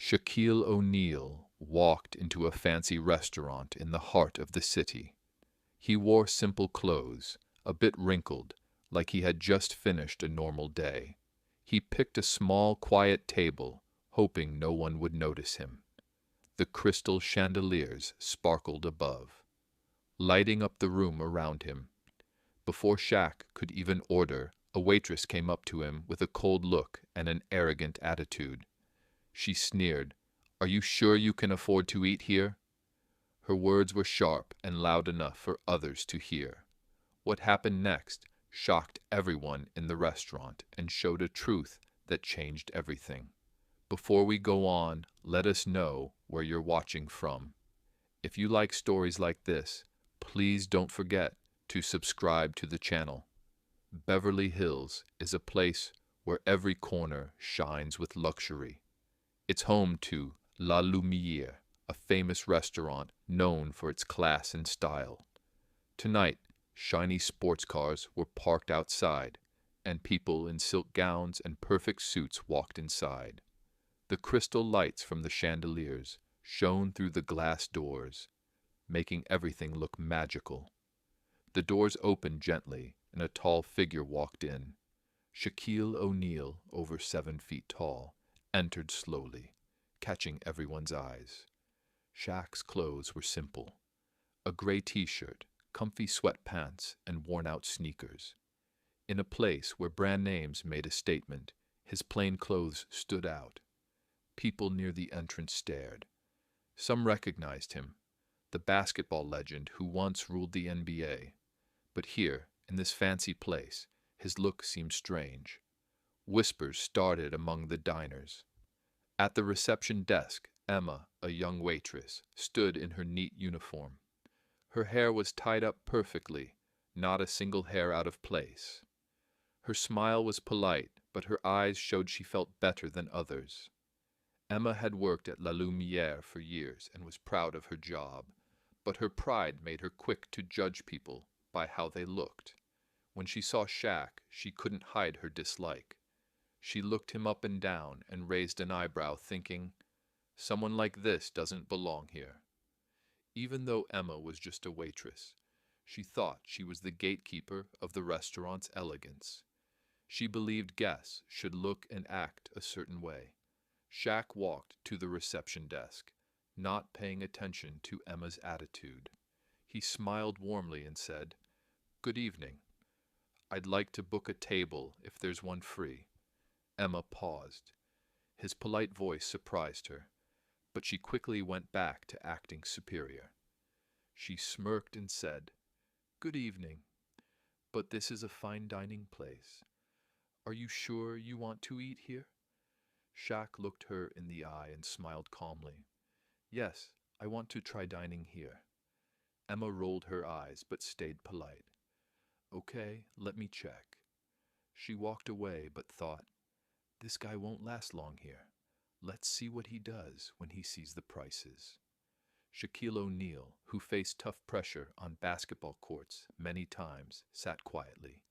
Shaquille O'Neal walked into a fancy restaurant in the heart of the city. He wore simple clothes, a bit wrinkled, like he had just finished a normal day. He picked a small, quiet table, hoping no one would notice him. The crystal chandeliers sparkled above, lighting up the room around him. Before Shaq could even order, a waitress came up to him with a cold look and an arrogant attitude. She sneered, "Are you sure you can afford to eat here?" Her words were sharp and loud enough for others to hear. What happened next shocked everyone in the restaurant and showed a truth that changed everything. Before we go on, let us know where you're watching from. If you like stories like this, please don't forget to subscribe to the channel. Beverly Hills is a place where every corner shines with luxury. It's home to La Lumiere, a famous restaurant known for its class and style. Tonight, shiny sports cars were parked outside, and people in silk gowns and perfect suits walked inside. The crystal lights from the chandeliers shone through the glass doors, making everything look magical. The doors opened gently, and a tall figure walked in. Shaquille O'Neal, over 7 feet tall, entered slowly, catching everyone's eyes. Shaq's clothes were simple: a gray t-shirt, comfy sweatpants, and worn-out sneakers. In a place where brand names made a statement, his plain clothes stood out. People near the entrance stared. Some recognized him, the basketball legend who once ruled the NBA. But here, in this fancy place, his look seemed strange. Whispers started among the diners. At the reception desk, Emma, a young waitress, stood in her neat uniform. Her hair was tied up perfectly, not a single hair out of place. Her smile was polite, but her eyes showed she felt better than others. Emma had worked at La Lumiere for years and was proud of her job, but her pride made her quick to judge people by how they looked. When she saw Shaq, she couldn't hide her dislike. She looked him up and down and raised an eyebrow, thinking, "Someone like this doesn't belong here." Even though Emma was just a waitress, she thought she was the gatekeeper of the restaurant's elegance. She believed guests should look and act a certain way. Shaq walked to the reception desk, not paying attention to Emma's attitude. He smiled warmly and said, "Good evening. I'd like to book a table if there's one free." Emma paused. His polite voice surprised her, but she quickly went back to acting superior. She smirked and said, "Good evening, but this is a fine dining place. Are you sure you want to eat here?" Shaq looked her in the eye and smiled calmly. "Yes, I want to try dining here." Emma rolled her eyes but stayed polite. "Okay, let me check." She walked away but thought, "This guy won't last long here. Let's see what he does when he sees the prices." Shaquille O'Neal, who faced tough pressure on basketball courts many times, sat quietly.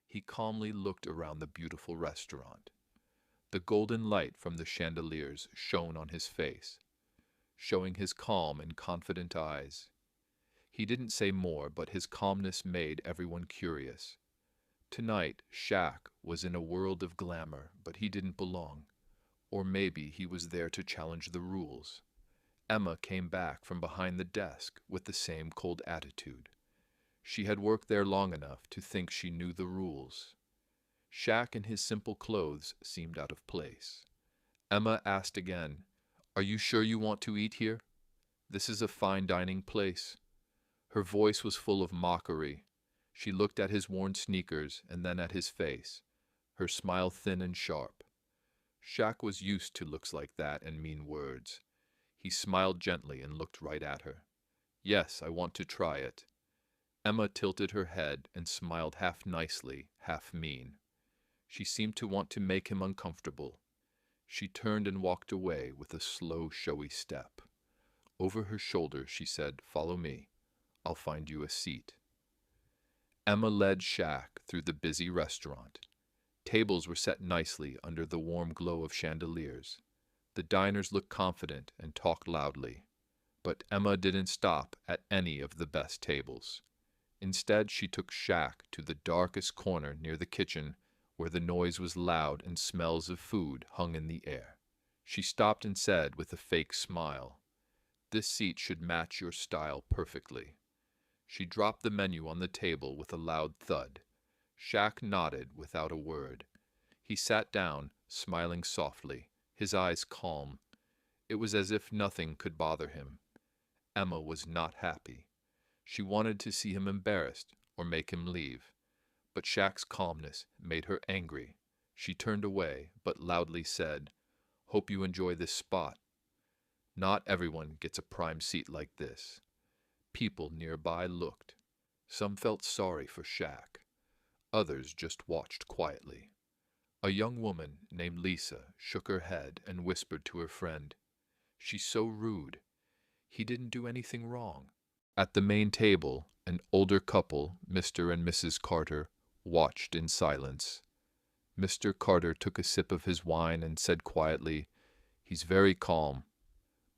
He calmly looked around the beautiful restaurant. The golden light from the chandeliers shone on his face, showing his calm and confident eyes. He didn't say more, but his calmness made everyone curious. Tonight, Shaq was in a world of glamour, but he didn't belong. Or maybe he was there to challenge the rules. Emma came back from behind the desk with the same cold attitude. She had worked there long enough to think she knew the rules. Shaq in his simple clothes seemed out of place. Emma asked again, "Are you sure you want to eat here? This is a fine dining place." Her voice was full of mockery. She looked at his worn sneakers and then at his face, her smile thin and sharp. Shaq was used to looks like that and mean words. He smiled gently and looked right at her. "Yes, I want to try it." Emma tilted her head and smiled half nicely, half mean. She seemed to want to make him uncomfortable. She turned and walked away with a slow, showy step. Over her shoulder, she said, "Follow me. I'll find you a seat." Emma led Shaq through the busy restaurant. Tables were set nicely under the warm glow of chandeliers. The diners looked confident and talked loudly, but Emma didn't stop at any of the best tables. Instead, she took Shaq to the darkest corner near the kitchen where the noise was loud and smells of food hung in the air. She stopped and said with a fake smile, "This seat should match your style perfectly." She dropped the menu on the table with a loud thud. Shaq nodded without a word. He sat down, smiling softly, his eyes calm. It was as if nothing could bother him. Emma was not happy. She wanted to see him embarrassed or make him leave, but Shaq's calmness made her angry. She turned away, but loudly said, "Hope you enjoy this spot. Not everyone gets a prime seat like this." People nearby looked. Some felt sorry for Shaq. Others just watched quietly. A young woman named Lisa shook her head and whispered to her friend, "She's so rude. He didn't do anything wrong." At the main table, an older couple, Mr. and Mrs. Carter, watched in silence. Mr. Carter took a sip of his wine and said quietly, "He's very calm.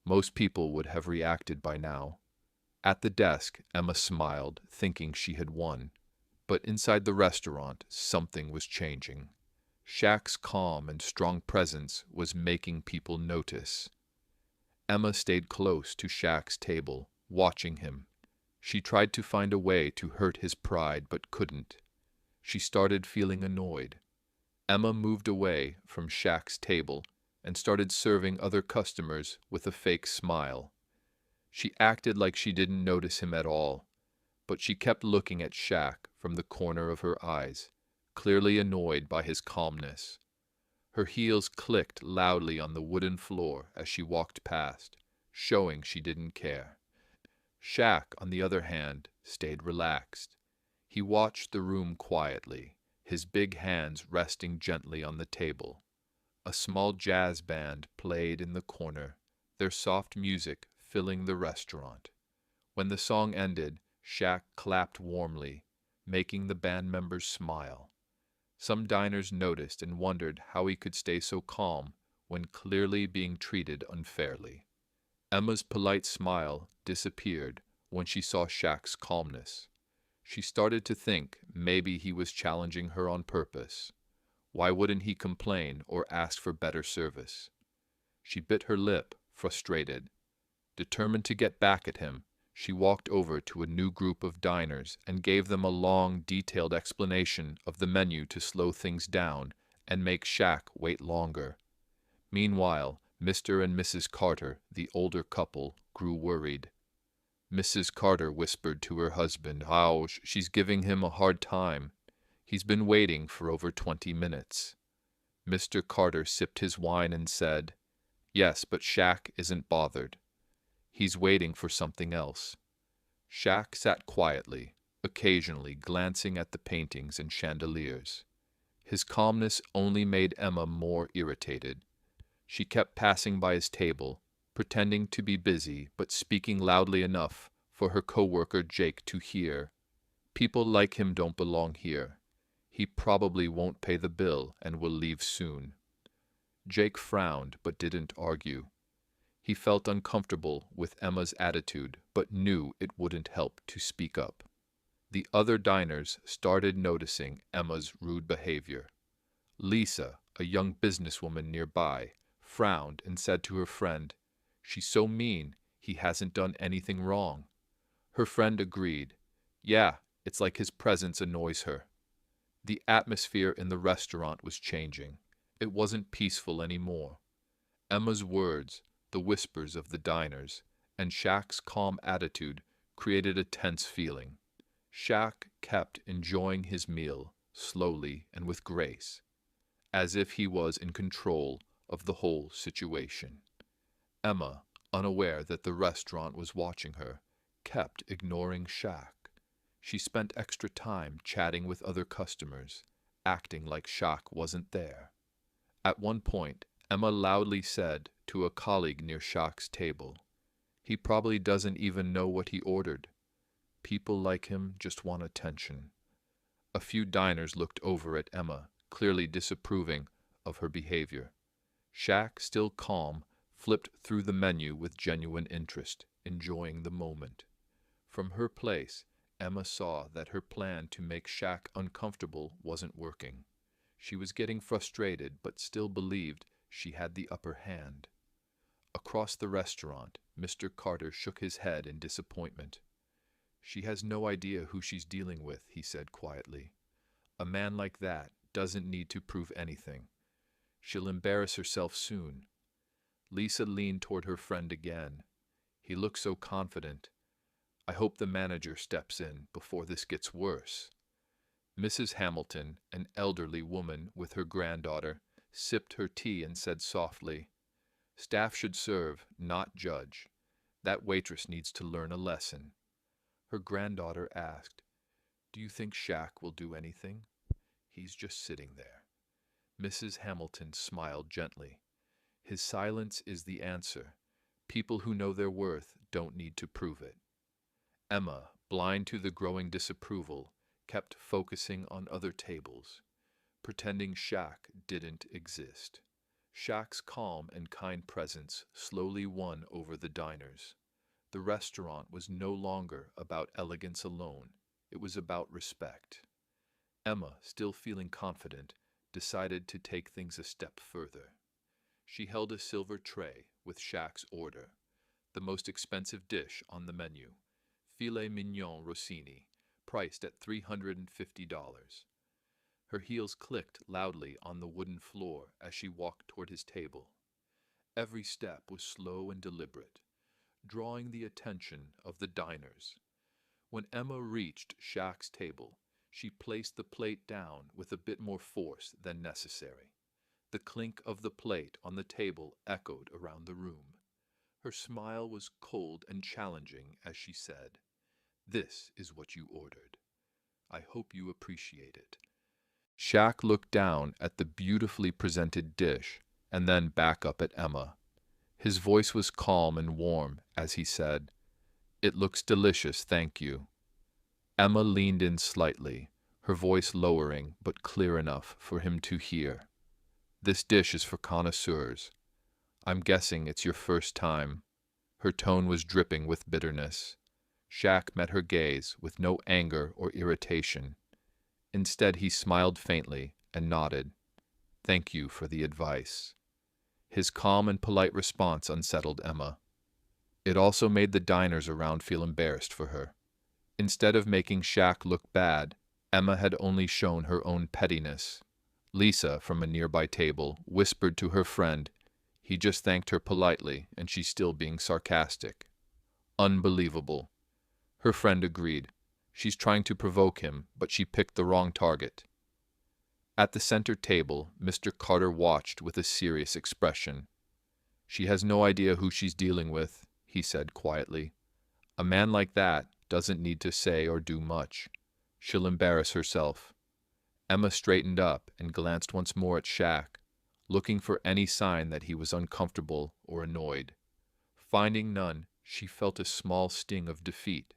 Most people would have reacted by now." At the desk, Emma smiled, thinking she had won. But inside the restaurant, something was changing. Shaq's calm and strong presence was making people notice. Emma stayed close to Shaq's table, watching him. She tried to find a way to hurt his pride, but couldn't. She started feeling annoyed. Emma moved away from Shaq's table and started serving other customers with a fake smile. She acted like she didn't notice him at all, but she kept looking at Shaq from the corner of her eyes, clearly annoyed by his calmness. Her heels clicked loudly on the wooden floor as she walked past, showing she didn't care. Shaq, on the other hand, stayed relaxed. He watched the room quietly, his big hands resting gently on the table. A small jazz band played in the corner, their soft music filling the restaurant. When the song ended, Shaq clapped warmly, making the band members smile. Some diners noticed and wondered how he could stay so calm when clearly being treated unfairly. Emma's polite smile disappeared when she saw Shaq's calmness. She started to think maybe he was challenging her on purpose. Why wouldn't he complain or ask for better service? She bit her lip, frustrated. Determined to get back at him, she walked over to a new group of diners and gave them a long, detailed explanation of the menu to slow things down and make Shaq wait longer. Meanwhile, Mr. and Mrs. Carter, the older couple, grew worried. Mrs. Carter whispered to her husband how she's giving him a hard time. He's been waiting for over 20 minutes. Mr. Carter sipped his wine and said, "Yes, but Shaq isn't bothered. He's waiting for something else." Shaq sat quietly, occasionally glancing at the paintings and chandeliers. His calmness only made Emma more irritated. She kept passing by his table, pretending to be busy but speaking loudly enough for her coworker Jake to hear. "People like him don't belong here. He probably won't pay the bill and will leave soon." Jake frowned but didn't argue. He felt uncomfortable with Emma's attitude, but knew it wouldn't help to speak up. The other diners started noticing Emma's rude behavior. Lisa, a young businesswoman nearby, frowned and said to her friend, "She's so mean, he hasn't done anything wrong." Her friend agreed. "Yeah, it's like his presence annoys her." The atmosphere in the restaurant was changing. It wasn't peaceful anymore. Emma's words, the whispers of the diners, and Shaq's calm attitude created a tense feeling. Shaq kept enjoying his meal, slowly and with grace, as if he was in control of the whole situation. Emma, unaware that the restaurant was watching her, kept ignoring Shaq. She spent extra time chatting with other customers, acting like Shaq wasn't there. At one point, Emma loudly said to a colleague near Shaq's table, "He probably doesn't even know what he ordered. People like him just want attention." A few diners looked over at Emma, clearly disapproving of her behavior. Shaq, still calm, flipped through the menu with genuine interest, enjoying the moment. From her place, Emma saw that her plan to make Shaq uncomfortable wasn't working. She was getting frustrated, but still believed she had the upper hand. Across the restaurant, Mr. Carter shook his head in disappointment. "She has no idea who she's dealing with," he said quietly. "A man like that doesn't need to prove anything. She'll embarrass herself soon." Lisa leaned toward her friend again. "He looks so confident. I hope the manager steps in before this gets worse." Mrs. Hamilton, an elderly woman with her granddaughter, sipped her tea and said softly, "Staff should serve, not judge. That waitress needs to learn a lesson." Her granddaughter asked, "Do you think Shaq will do anything?" "He's just sitting there." Mrs. Hamilton smiled gently. "His silence is the answer. People who know their worth don't need to prove it." Emma, blind to the growing disapproval, kept focusing on other tables, pretending Shaq didn't exist. Shaq's calm and kind presence slowly won over the diners. The restaurant was no longer about elegance alone, it was about respect. Emma, still feeling confident, decided to take things a step further. She held a silver tray with Shaq's order, the most expensive dish on the menu, filet mignon Rossini, priced at $350. Her heels clicked loudly on the wooden floor as she walked toward his table. Every step was slow and deliberate, drawing the attention of the diners. When Emma reached Shaq's table, she placed the plate down with a bit more force than necessary. The clink of the plate on the table echoed around the room. Her smile was cold and challenging as she said, "This is what you ordered. I hope you appreciate it." Shaq looked down at the beautifully presented dish and then back up at Emma. His voice was calm and warm as he said, "It looks delicious, thank you." Emma leaned in slightly, her voice lowering but clear enough for him to hear. "This dish is for connoisseurs. I'm guessing it's your first time." Her tone was dripping with bitterness. Shaq met her gaze with no anger or irritation. Instead, he smiled faintly and nodded. "Thank you for the advice." His calm and polite response unsettled Emma. It also made the diners around feel embarrassed for her. Instead of making Shaq look bad, Emma had only shown her own pettiness. Lisa, from a nearby table, whispered to her friend, "He just thanked her politely, and she's still being sarcastic." "Unbelievable." Her friend agreed. "She's trying to provoke him, but she picked the wrong target." At the center table, Mr. Carter watched with a serious expression. "She has no idea who she's dealing with," he said quietly. "A man like that doesn't need to say or do much. She'll embarrass herself." Emma straightened up and glanced once more at Shaq, looking for any sign that he was uncomfortable or annoyed. Finding none, she felt a small sting of defeat.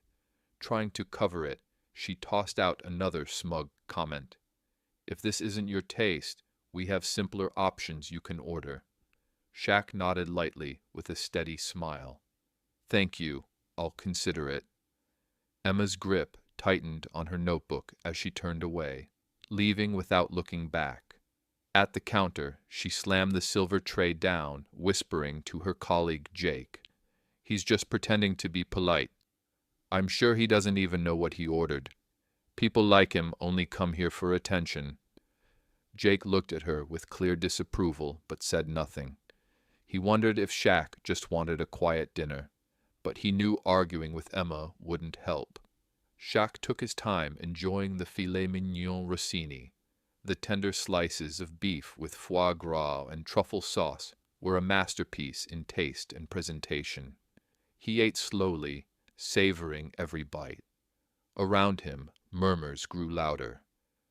Trying to cover it, she tossed out another smug comment. "If this isn't your taste, we have simpler options you can order." Shaq nodded lightly with a steady smile. "Thank you, I'll consider it." Emma's grip tightened on her notebook as she turned away, leaving without looking back. At the counter, she slammed the silver tray down, whispering to her colleague Jake, "He's just pretending to be polite. I'm sure he doesn't even know what he ordered. People like him only come here for attention." Jake looked at her with clear disapproval but said nothing. He wondered if Shaq just wanted a quiet dinner, but he knew arguing with Emma wouldn't help. Shaq took his time enjoying the filet mignon Rossini. The tender slices of beef with foie gras and truffle sauce were a masterpiece in taste and presentation. He ate slowly, savoring every bite. Around him, murmurs grew louder.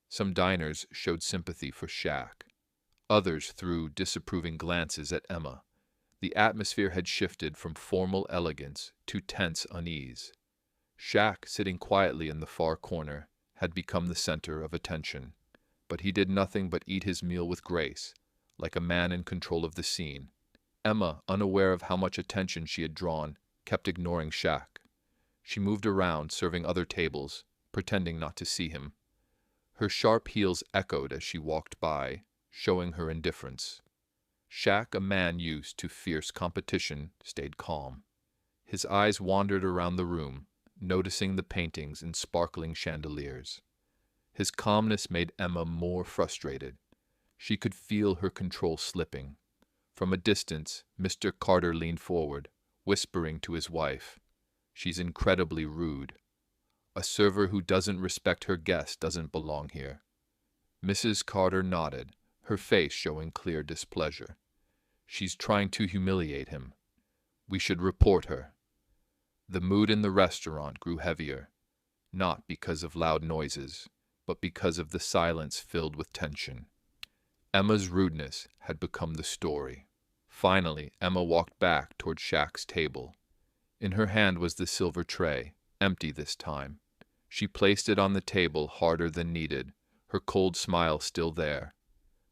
Some diners showed sympathy for Shaq. Others threw disapproving glances at Emma. The atmosphere had shifted from formal elegance to tense unease. Shaq, sitting quietly in the far corner, had become the center of attention. But he did nothing but eat his meal with grace, like a man in control of the scene. Emma, unaware of how much attention she had drawn, kept ignoring Shaq. She moved around, serving other tables, pretending not to see him. Her sharp heels echoed as she walked by, showing her indifference. Shaq, a man used to fierce competition, stayed calm. His eyes wandered around the room, noticing the paintings and sparkling chandeliers. His calmness made Emma more frustrated. She could feel her control slipping. From a distance, Mr. Carter leaned forward, whispering to his wife, "She's incredibly rude. A server who doesn't respect her guests doesn't belong here." Mrs. Carter nodded, her face showing clear displeasure. "She's trying to humiliate him. We should report her." The mood in the restaurant grew heavier, not because of loud noises, but because of the silence filled with tension. Emma's rudeness had become the story. Finally, Emma walked back toward Shaq's table. In her hand was the silver tray, empty this time. She placed it on the table harder than needed, her cold smile still there.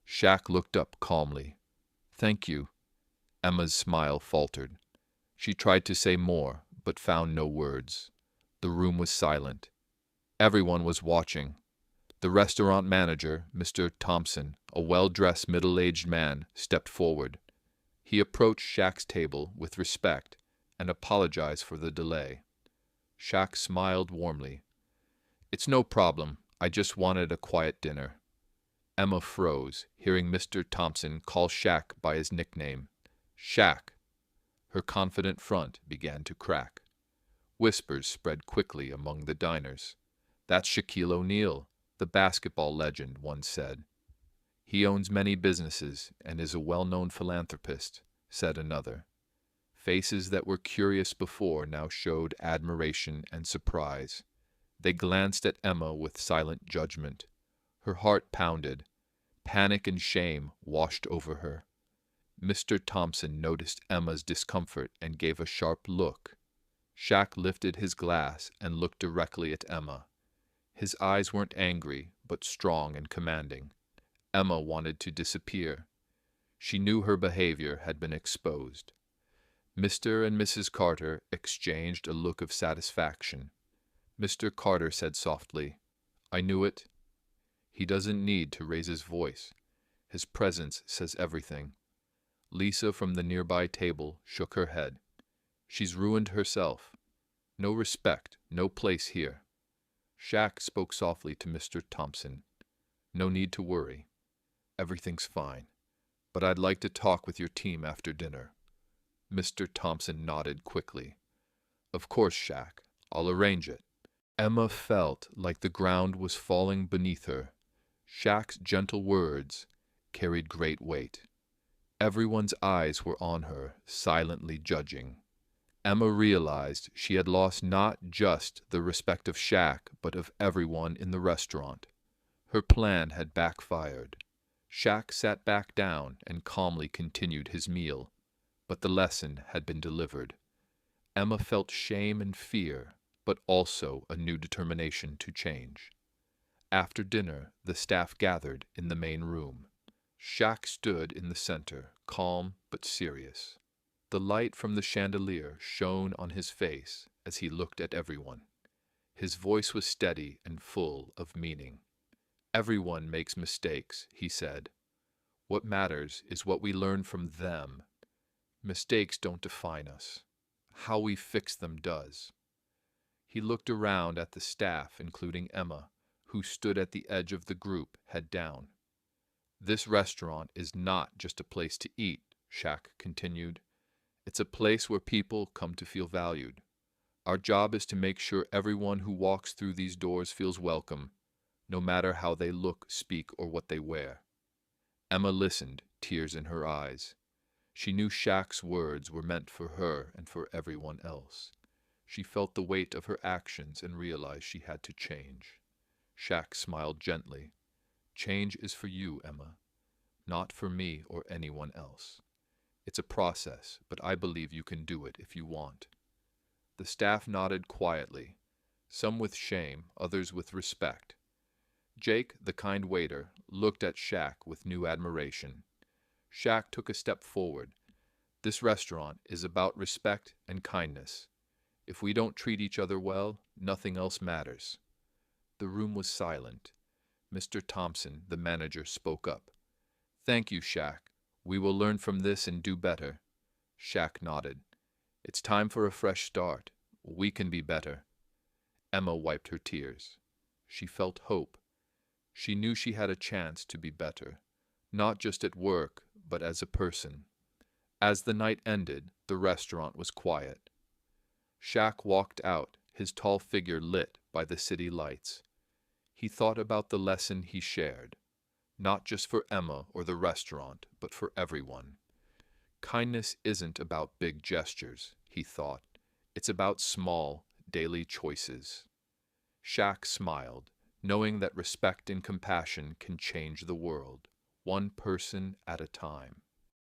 Shaq looked up calmly. "Thank you." Emma's smile faltered. She tried to say more, but found no words. The room was silent. Everyone was watching. The restaurant manager, Mr. Thompson, a well-dressed middle-aged man, stepped forward. He approached Shaq's table with respect and apologized for the delay. Shaq smiled warmly. "It's no problem. I just wanted a quiet dinner." Emma froze, hearing Mr. Thompson call Shaq by his nickname, Shaq. Her confident front began to crack. Whispers spread quickly among the diners. "That's Shaquille O'Neal, the basketball legend," one said. "He owns many businesses and is a well-known philanthropist," said another. Faces that were curious before now showed admiration and surprise. They glanced at Emma with silent judgment. Her heart pounded. Panic and shame washed over her. Mr. Thompson noticed Emma's discomfort and gave a sharp look. Shaq lifted his glass and looked directly at Emma. His eyes weren't angry, but strong and commanding. Emma wanted to disappear. She knew her behavior had been exposed. Mr. and Mrs. Carter exchanged a look of satisfaction. Mr. Carter said softly, "I knew it." He doesn't need to raise his voice. His presence says everything. Lisa from the nearby table shook her head. "She's ruined herself. No respect, no place here." Shaq spoke softly to Mr. Thompson. "No need to worry. Everything's fine. But I'd like to talk with your team after dinner." Mr. Thompson nodded quickly. "Of course, Shaq. I'll arrange it." Emma felt like the ground was falling beneath her. Shaq's gentle words carried great weight. Everyone's eyes were on her, silently judging. Emma realized she had lost not just the respect of Shaq, but of everyone in the restaurant. Her plan had backfired. Shaq sat back down and calmly continued his meal, but the lesson had been delivered. Emma felt shame and fear, but also a new determination to change. After dinner, the staff gathered in the main room. Shaq stood in the center, calm but serious. The light from the chandelier shone on his face as he looked at everyone. His voice was steady and full of meaning. "Everyone makes mistakes," he said. "What matters is what we learn from them. Mistakes don't define us. How we fix them does." He looked around at the staff, including Emma, who stood at the edge of the group, head down. "This restaurant is not just a place to eat," Shaq continued. "It's a place where people come to feel valued. Our job is to make sure everyone who walks through these doors feels welcome, no matter how they look, speak, or what they wear." Emma listened, tears in her eyes. She knew Shaq's words were meant for her and for everyone else. She felt the weight of her actions and realized she had to change. Shaq smiled gently. "Change is for you, Emma, not for me or anyone else. It's a process, but I believe you can do it if you want." The staff nodded quietly, some with shame, others with respect. Jake, the kind waiter, looked at Shaq with new admiration. Shaq took a step forward. This restaurant is about respect and kindness. If we don't treat each other well, nothing else matters. The room was silent. Mr. Thompson, the manager, spoke up. Thank you, Shaq. We will learn from this and do better. Shaq nodded. It's time for a fresh start. We can be better. Emma wiped her tears. She felt hope. She knew she had a chance to be better, not just at work, but as a person. As the night ended, the restaurant was quiet. Shaq walked out, his tall figure lit by the city lights. He thought about the lesson he shared, not just for Emma or the restaurant, but for everyone. Kindness isn't about big gestures, he thought. It's about small, daily choices. Shaq smiled, knowing that respect and compassion can change the world, one person at a time.